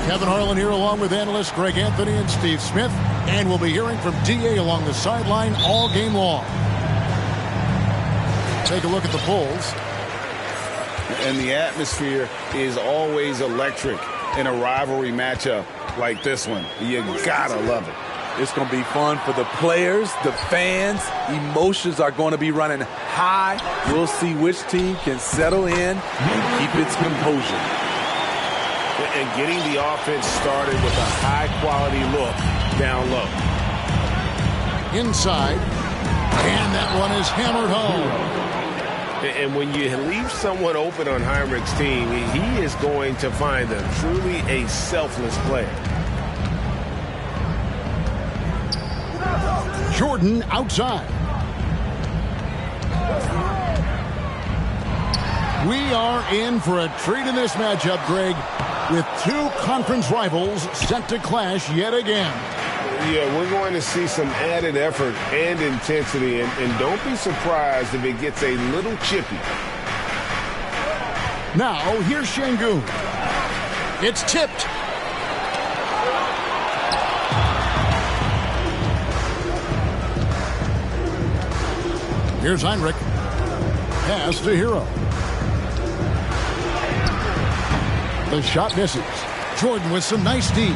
Kevin Harlan here along with analysts Greg Anthony and Steve Smith. And we'll be hearing from D.A. along the sideline all game long. Take a look at the Bulls. And the atmosphere is always electric in a rivalry matchup like this one. You gotta love it. It's going to be fun for the players, the fans. Emotions are going to be running high. We'll see which team can settle in and keep its composure. And getting the offense started with a high-quality look down low. Inside. And that one is hammered home. And when you leave someone open on Heinrich's team, he is going to find them. Truly a selfless player. Jordan outside. We are in for a treat in this matchup, Greg, with two conference rivals set to clash yet again. Yeah, we're going to see some added effort and intensity, and don't be surprised if it gets a little chippy. Now, here's Şengün. It's tipped. Here's Heinrich. Pass to Hero. The shot misses. Jordan with some nice D.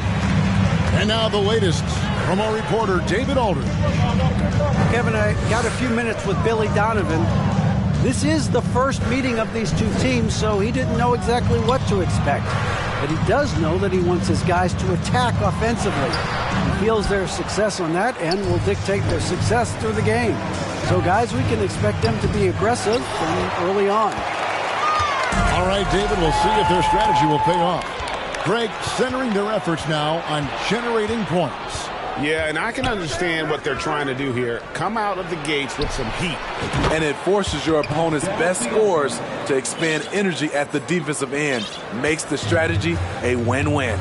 And now the latest from our reporter, David Aldridge. Kevin, I got a few minutes with Billy Donovan. This is the first meeting of these two teams, so he didn't know exactly what to expect. But he does know that he wants his guys to attack offensively. He feels their success on that and will dictate their success through the game. So, guys, we can expect them to be aggressive from early on. All right, David, we'll see if their strategy will pay off. Greg, centering their efforts now on generating points. Yeah, and I can understand what they're trying to do here. Come out of the gates with some heat. And it forces your opponent's best scorers to expend energy at the defensive end. Makes the strategy a win-win.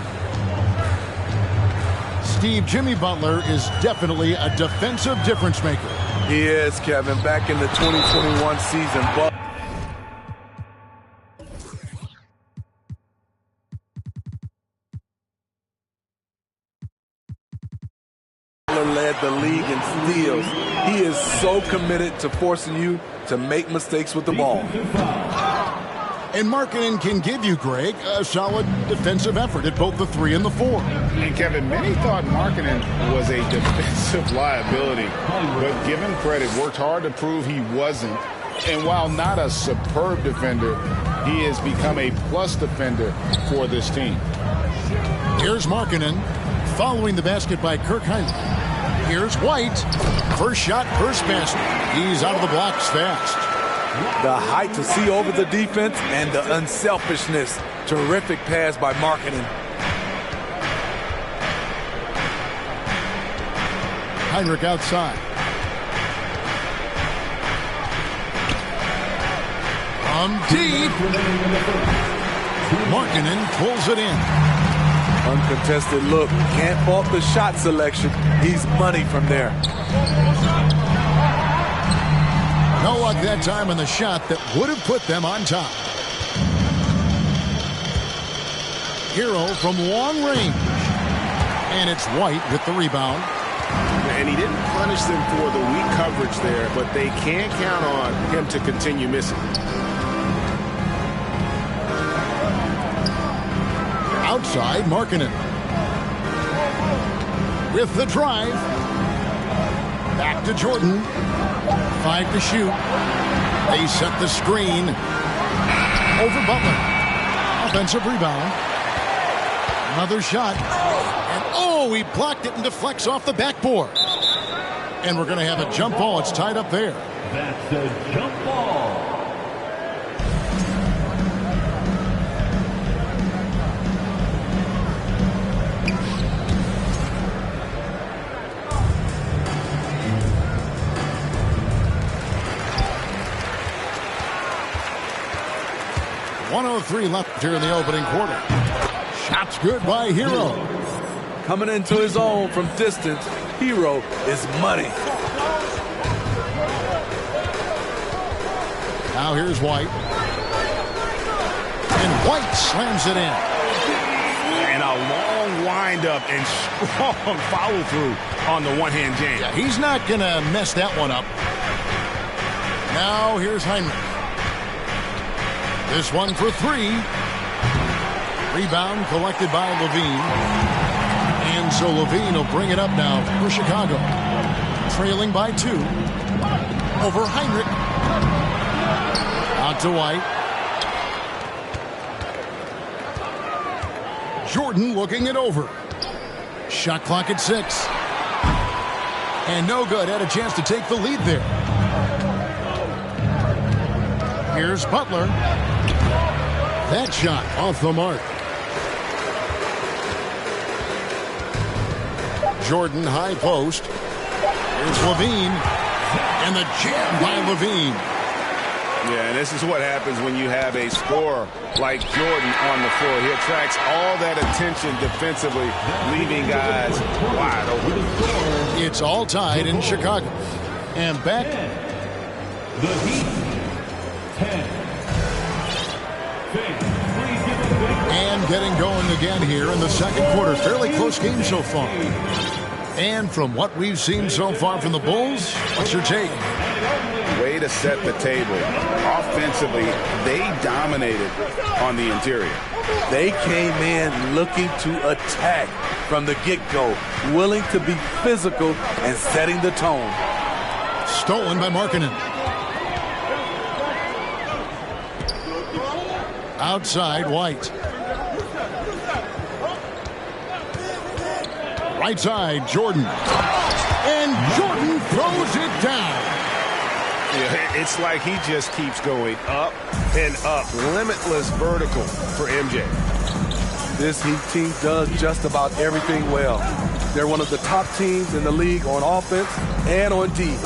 Steve, Jimmy Butler is definitely a defensive difference maker. He is, Kevin. Back in the 2021 season, led the league in steals. He is so committed to forcing you to make mistakes with the ball. And Markkanen can give you, Greg, a solid defensive effort at both the 3 and the 4. And Kevin, many thought Markkanen was a defensive liability, but given credit, worked hard to prove he wasn't. And while not a superb defender, he has become a plus defender for this team. Here's Markkanen following the basket by Kirk Heinrich. Here's White. First shot, first basket. He's out of the blocks fast. The height to see over the defense and the unselfishness. Terrific pass by Markkanen. Heinrich outside. From deep. Markkanen pulls it in. Uncontested look. Can't fault the shot selection. He's money from there. No luck that time on the shot that would have put them on top. Hero from long range. And it's White with the rebound. And he didn't punish them for the weak coverage there, but they can't count on him to continue missing. Outside, Markkanen. With the drive. Back to Jordan. 5 to shoot. They set the screen. Over Butler. Offensive rebound. Another shot. And oh, he blocked it and deflects off the backboard. And we're going to have a jump ball. It's tied up there. That's a jump ball. .103 left here in the opening quarter. Shots good by Hero. Coming into his own from distance, Hero is money. Now here's White. And White slams it in. And a Wow, long windup and strong follow-through on the one-hand jam. Yeah, he's not going to mess that one up. Now here's Heinrich. This one for three. Rebound collected by Levine. And so Levine will bring it up now for Chicago. Trailing by 2. Over Heinrich. Out to White. Jordan looking it over. Shot clock at 6. And no good. Had a chance to take the lead there. Here's Butler. That shot off the mark. Jordan high post. Here's Levine. And the jam by Levine. Yeah, and this is what happens when you have a scorer like Jordan on the floor. He attracts all that attention defensively, leaving guys wide open. It's all tied in Chicago. And back. The Heat, 10. And getting going again here in the second quarter. Fairly close game so far. And from what we've seen so far from the Bulls, what's your take? Way to set the table. Offensively, they dominated on the interior. They came in looking to attack from the get-go, willing to be physical and setting the tone. Stolen by Markkanen. Outside, White. Right side, Jordan. And Jordan throws it down. Yeah, it's like he just keeps going up and up. Limitless vertical for MJ. This Heat team does just about everything well. They're one of the top teams in the league on offense and on D.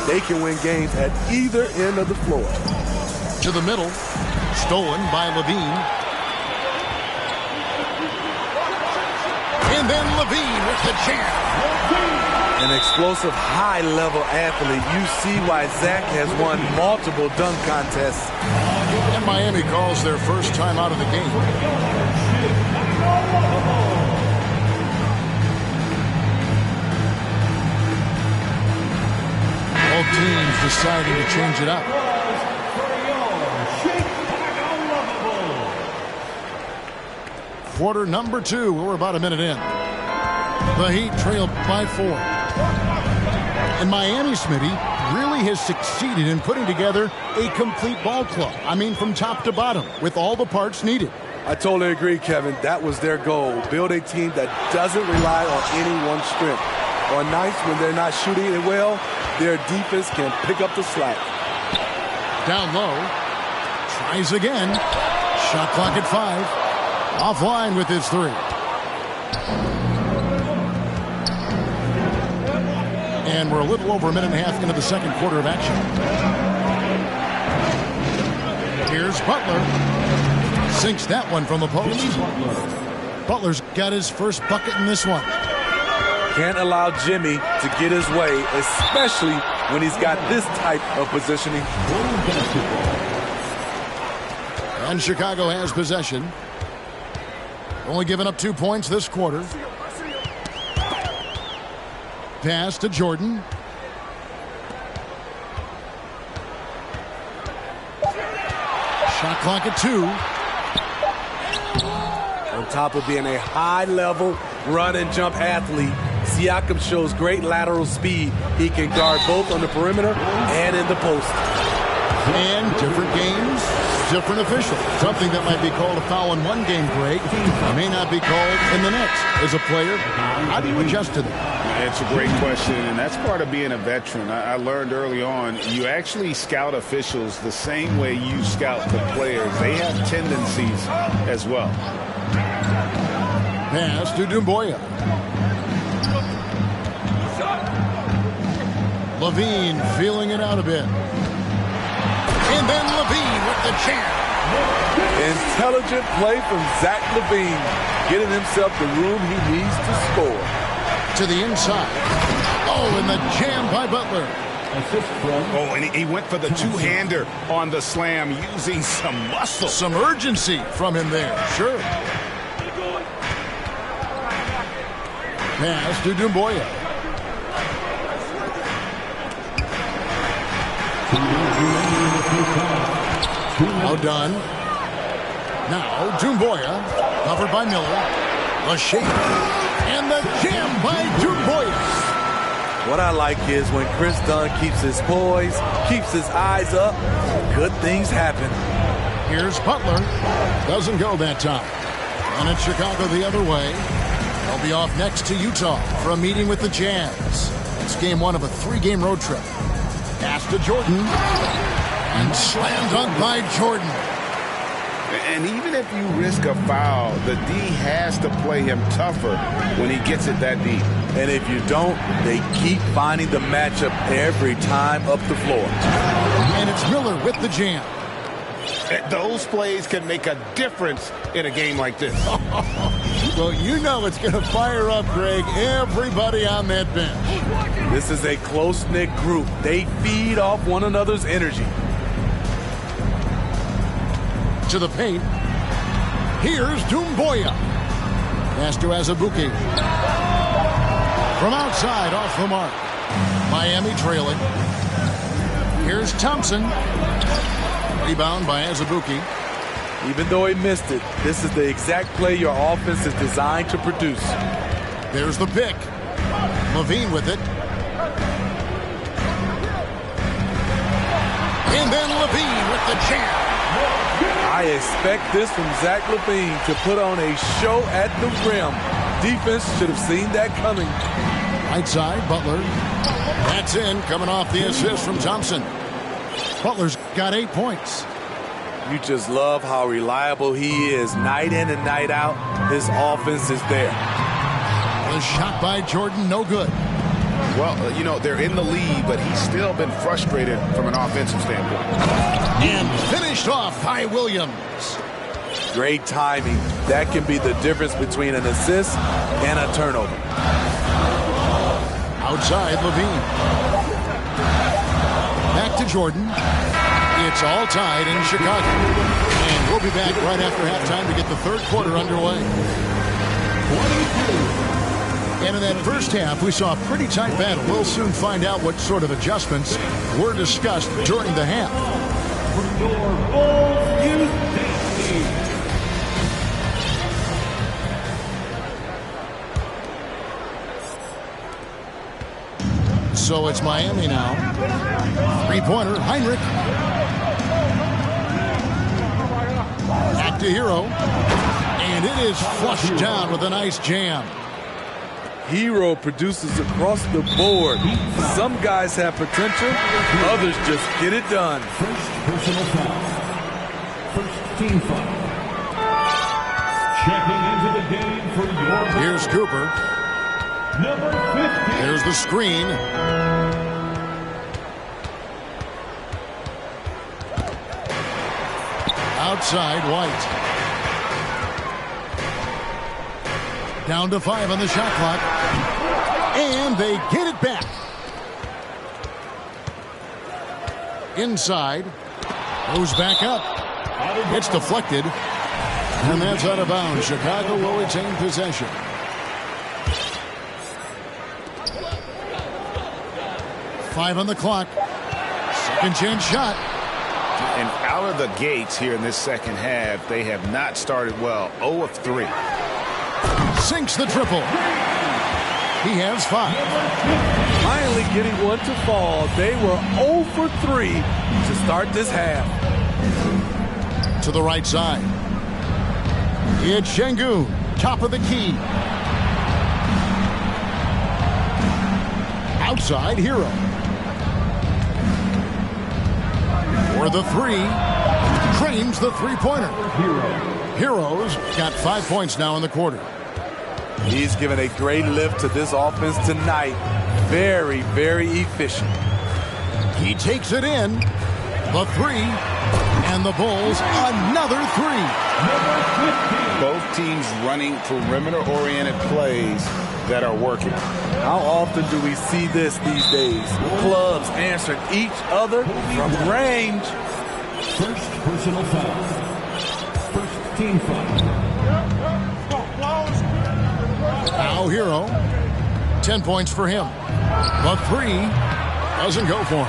They can win games at either end of the floor. To the middle. Stolen by Levine. And then Levine with the jam. An explosive, high-level athlete. You see why Zach has won multiple dunk contests. And Miami calls their first time out of the game. Both teams deciding to change it up. Quarter number 2. We're about a minute in. The Heat trailed by 4. And Miami, Smitty, really has succeeded in putting together a complete ball club. I mean, from top to bottom, with all the parts needed. I totally agree, Kevin. That was their goal. Build a team that doesn't rely on any one strength. On nights when they're not shooting it well, their defense can pick up the slack. Down low. Tries again. Shot clock at 5. Offline with his 3. And we're a little over a minute and a half into the second quarter of action. Here's Butler. Sinks that one from the post. Butler's got his first bucket in this one. Can't allow Jimmy to get his way, especially when he's got this type of positioning. And Chicago has possession. Only giving up 2 points this quarter. Pass to Jordan. Shot clock at 2. On top of being a high-level run and jump athlete, Siakam shows great lateral speed. He can guard both on the perimeter and in the post. And different games, different officials. Something that might be called a foul in one game break may not be called in the next. As a player, how do you adjust to that? It's a great question, and that's part of being a veteran. I learned early on, you actually scout officials the same way you scout the players. They have tendencies as well. Pass to Doumbouya. Levine feeling it out a bit. And then Levine with the jam. Intelligent play from Zach Levine, getting himself the room he needs to score. To the inside. Oh, and the jam by Butler. Oh, and he went for the two-hander on the slam, using some muscle. Some urgency from him there, sure. pass to Dumboya. Now done. Now Dumboya, covered by Miller. The shape and the jam by Dumboya. What I like is when Chris Dunn keeps his poise, keeps his eyes up, good things happen. Here's Butler. Doesn't go that time. And it's Chicago the other way. They'll be off next to Utah for a meeting with the Jazz. It's game one of a 3-game road trip. Pass to Jordan. And slam dunk by Jordan. And even if you risk a foul, the D has to play him tougher when he gets it that deep. And if you don't, they keep finding the matchup every time up the floor. And it's Miller with the jam. Those plays can make a difference in a game like this. Well, you know it's going to fire up, Greg, everybody on that bench. This is a close-knit group. They feed off one another's energy. To the paint. Here's Dumboya. Pass to Azubuike. From outside, off the mark. Miami trailing. Here's Thompson. Rebound by Azubuike. Even though he missed it, this is the exact play your offense is designed to produce. There's the pick. Levine with it. And then Levine with the jam. I expect this from Zach Levine to put on a show at the rim. Defense should have seen that coming. Right side, Butler. That's in, coming off the assist from Thompson. Butler's got 8 points. You just love how reliable he is night in and night out. His offense is there. The shot by Jordan, no good. Well, you know, they're in the lead, but he's still been frustrated from an offensive standpoint. And finished off by Williams. Great timing. That can be the difference between an assist and a turnover. Outside, Levine. Back to Jordan. It's all tied in Chicago. And we'll be back right after halftime to get the third quarter underway. And in that first half, we saw a pretty tight battle. We'll soon find out what sort of adjustments were discussed during the half. So it's Miami now. Three-pointer, Heinrich. Back to Hero. And it is flushed down with a nice jam. Hero produces across the board. Some guys have potential, others just get it done. First personal foul. First team foul. Checking into the game for your... Here's Cooper. Number 50. There's the screen. Outside, White. Down to 5 on the shot clock. And they get it back. Inside. Goes back up. It's deflected. And that's out of bounds. Chicago will retain possession. Five on the clock. Second chance shot. And out of the gates here in this second half, they have not started well. 0 of 3. Sinks the triple. He has 5. Finally getting one to fall. They were 0 for 3 to start this half. To the right side. It's Şengün, top of the key. Outside, Hero. For the 3. Trains the three-pointer. Hero's got 5 points now in the quarter. He's given a great lift to this offense tonight. Very, very efficient. He takes it in. The 3. And the Bulls, another 3. Both teams running perimeter-oriented plays that are working. How often do we see this these days? Clubs answering each other from range. First personal foul. First team foul. Now Hero. 10 points for him. But 3 doesn't go for him.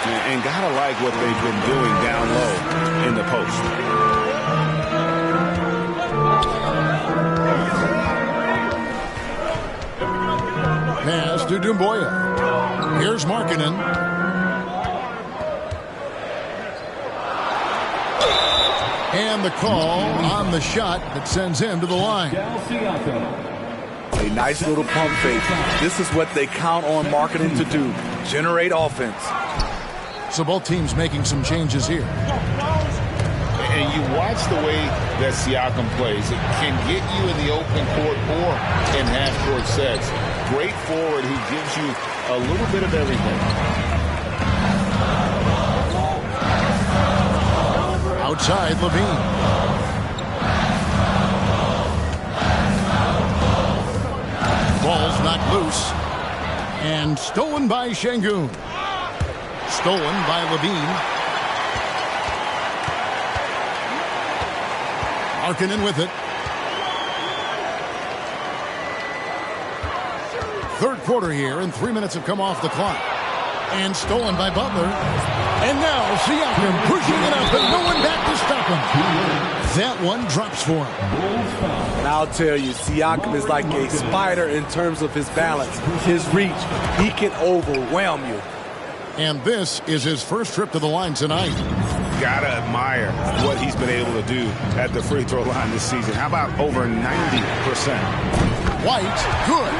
And gotta like what they've been doing down low in the post. Pass to Dumboya. Here's Markkanen. And the call on the shot that sends him to the line. A nice little pump fake. This is what they count on Markkanen to do. Generate offense. So both teams making some changes here. And you watch the way that Siakam plays. It can get you in the open court or in half-court sets. Great forward who gives you a little bit of everything. Outside, Levine. Ball's knocked loose. And stolen by Şengün. Stolen by Levine. Markkanen with it. Third quarter here, and 3 minutes have come off the clock. And stolen by Butler. And now Siakam pushing it up, and no one back to stop him. That one drops for him. And I'll tell you, Siakam is like a spider in terms of his balance, his reach. He can overwhelm you. And this is his first trip to the line tonight. Gotta admire what he's been able to do at the free throw line this season. How about over 90%? White, good.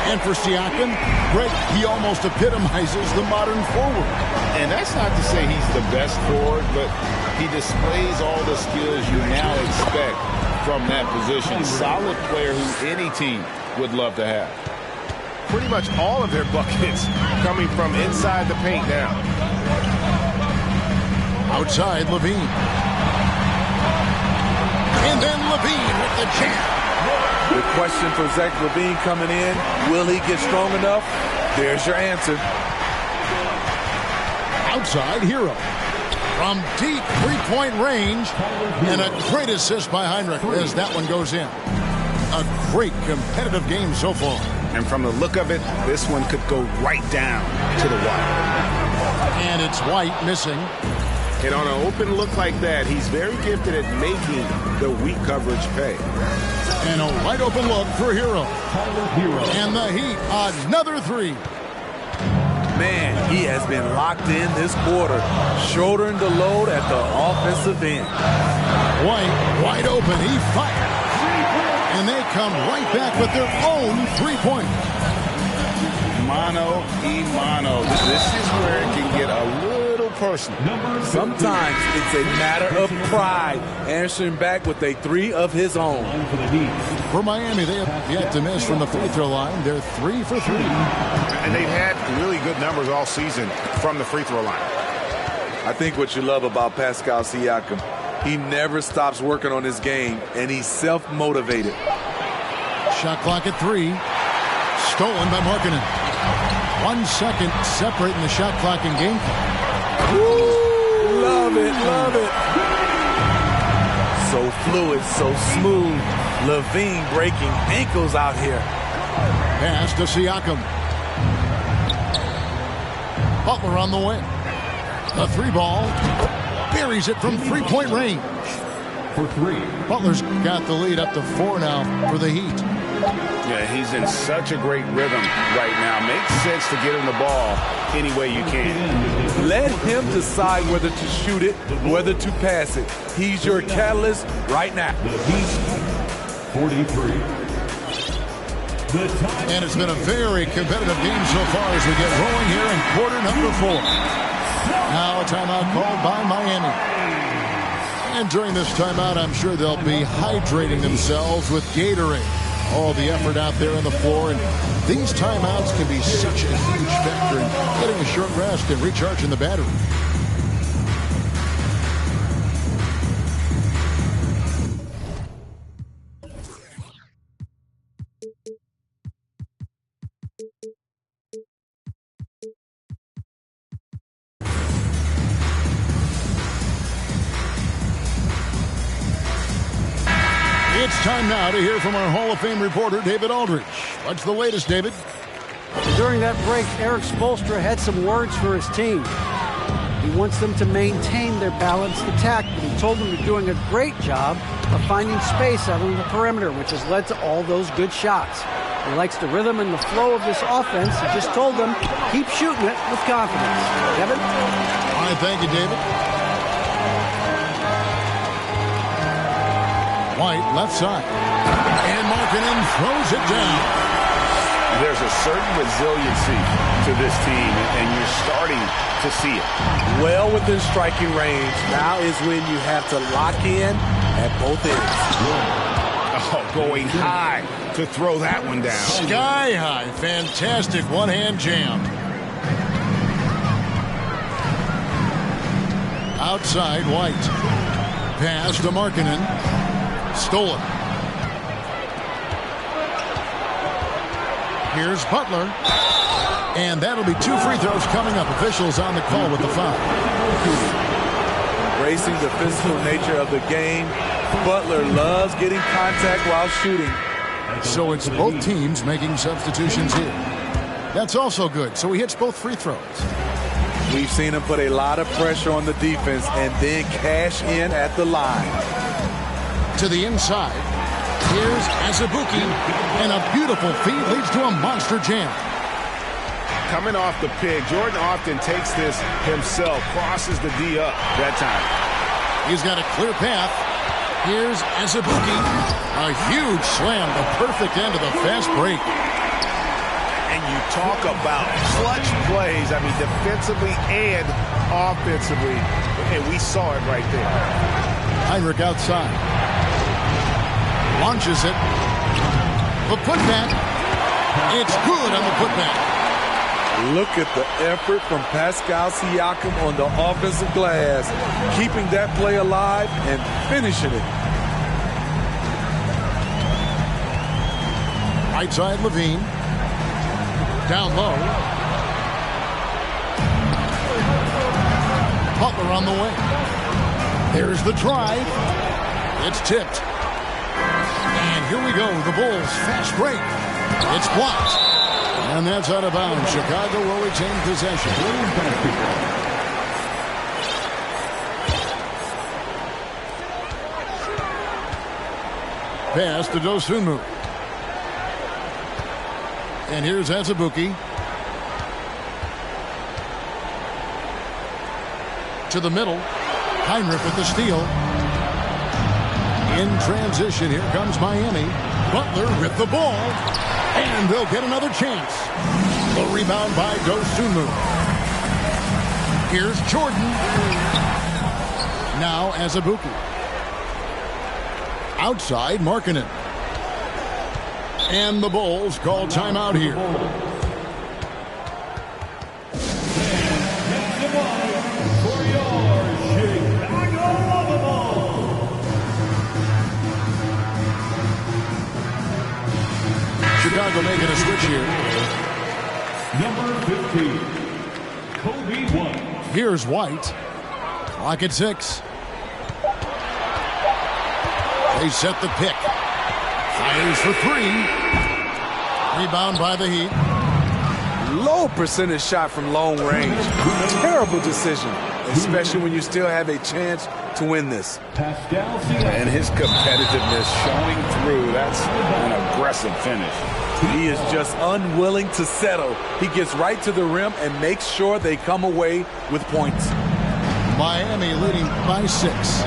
And for Siakam, Greg, he almost epitomizes the modern forward. And that's not to say he's the best forward, but he displays all the skills you now expect from that position. Solid player who any team would love to have. Pretty much all of their buckets coming from inside the paint now. Outside, Levine. And then Levine with the jam. The question for Zach LaVine coming in, will he get strong enough? There's your answer. Outside, Hero. From deep three-point range. And a great assist by Heinrich as that one goes in. A great competitive game so far. And from the look of it, this one could go right down to the wire. And it's White missing. And on an open look like that, he's very gifted at making the weak coverage pay. And a wide open look for Hero. And the Heat, another 3. Man, he has been locked in this quarter, shouldering the load at the offensive end. White, wide open, he fired. And they come right back with their own 3-point. Mano y mano. This is where it can get a little personal. Sometimes it's a matter of pride, answering back with a 3 of his own. For Miami, they have yet to miss from the free throw line. They're 3 for 3. And they've had really good numbers all season from the free throw line. I think what you love about Pascal Siakam, he never stops working on his game, and he's self-motivated. Shot clock at 3. Stolen by Markkanen. 1 second separating the shot clock and game clock. Woo! Love it, love it. So fluid, so smooth. Levine breaking ankles out here. Pass to Siakam. Butler on the wing. The 3 ball. Buries it from 3-point range. For 3. Butler's got the lead up to 4 now for the Heat. Yeah, he's in such a great rhythm right now. Makes sense to get him the ball any way you can. Let him decide whether to shoot it, whether to pass it. He's your catalyst right now. The Heat, 43. And it's been a very competitive game so far as we get rolling here in quarter number 4. Now a timeout called by Miami. And during this timeout, I'm sure they'll be hydrating themselves with Gatorade. All the effort out there on the floor, and these timeouts can be such a huge factor in getting a short rest and recharging the battery. It's time now to hear from our Hall of Fame reporter, David Aldridge. What's the latest, David? During that break, Eric Spoelstra had some words for his team. He wants them to maintain their balanced attack, but he told them they're doing a great job of finding space out on the perimeter, which has led to all those good shots. He likes the rhythm and the flow of this offense. He just told them, keep shooting it with confidence. Kevin? All right, thank you, David. White, left side. And Markkanen throws it down. There's a certain resiliency to this team, and you're starting to see it. Well within striking range. Now is when you have to lock in at both ends. Oh, going high to throw that one down. Sky high. Fantastic one-hand jam. Outside, White. Pass to Markkanen. Stolen. Here's Butler. And that'll be 2 free throws coming up. Officials on the call with the foul. Embracing the physical nature of the game, Butler loves getting contact while shooting. So it's both teams making substitutions here. That's also good. So he hits both free throws. We've seen him put a lot of pressure on the defense and then cash in at the line. To the inside. Here's Azubuike. And a beautiful feed leads to a monster jam. Coming off the pick, Jordan often takes this himself, crosses the D up that time. He's got a clear path. Here's Azubuike. A huge slam, the perfect end of the fast break. And you talk about clutch plays, I mean, defensively and offensively. And we saw it right there. Heinrich outside. Launches it. The putback. It's good on the putback. Look at the effort from Pascal Siakam on the offensive glass, keeping that play alive and finishing it. Right side, Levine. Down low. Butler on the way. There's the drive. It's tipped. And here we go. The Bulls fast break. It's blocked. And that's out of bounds. Chicago will retain possession. Pass to Dosunmu. And here's Azubuike. To the middle. Heinrich with the steal. In transition, here comes Miami. Butler with the ball. And they'll get another chance. The rebound by Dosunmu. Here's Jordan. Now Azubuike. Outside, Markkanen. And the Bulls call timeout here. Chicago making a switch here. Number 15, Kobe White. Here's White. Clock at 6. They set the pick. Fires for 3. Rebound by the Heat. Low percentage shot from long range. Terrible decision, especially when you still have a chance to win this. Pascal Siakam. And his competitiveness showing through. That's an aggressive finish. He is just unwilling to settle. He gets right to the rim and makes sure they come away with points. Miami leading by 6.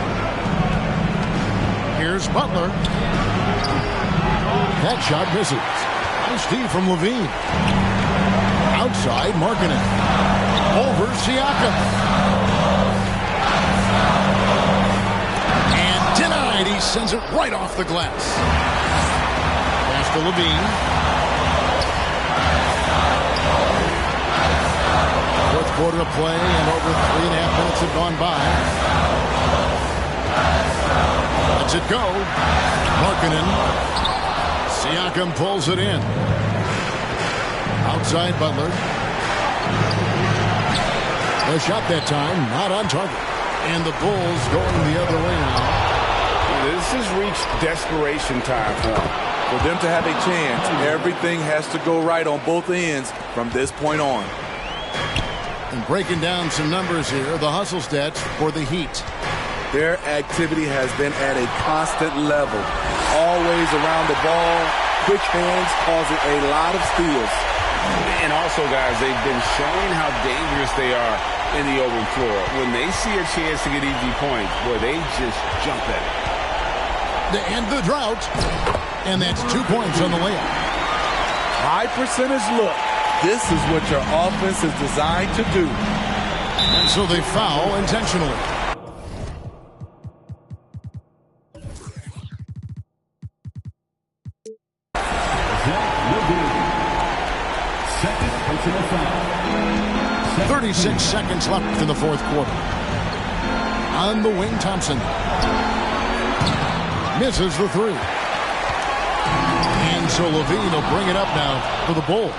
Here's Butler. That shot misses. Nice D from Levine. Outside, Markkanen. Over Siakam. And denied. He sends it right off the glass. Pass to Levine. Fourth quarter of play, and over 3.5 minutes have gone by. Lets it go. Markkanen. Siakam pulls it in. Outside Butler. The shot that time, not on target. And the Bulls going the other way now. This has reached desperation time for them. For them to have a chance, everything has to go right on both ends from this point on. And breaking down some numbers here, the hustle stats for the Heat. Their activity has been at a constant level. Always around the ball, quick hands causing a lot of steals. And also, guys, they've been showing how dangerous they are in the open floor. When they see a chance to get easy points, boy, they just jump at it. To end the drought. And that's 2 points on the layup. High percentage look. This is what your offense is designed to do. And so they foul intentionally. Second personal foul. 36 seconds left in the fourth quarter. On the wing, Thompson. Misses the three. And so Levine will bring it up now for the Bulls.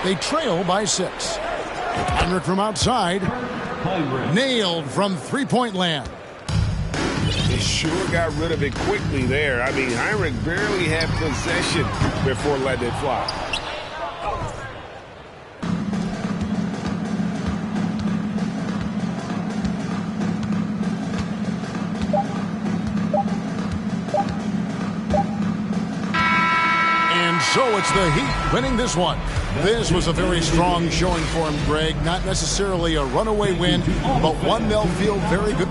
They trail by 6. Heinrich from outside. Nailed from three-point land. They sure got rid of it quickly there. I mean, Heinrich barely had possession before letting it fly. So it's the Heat winning this one. This was a very strong showing for him, Greg. Not necessarily a runaway win, but one they'll feel very good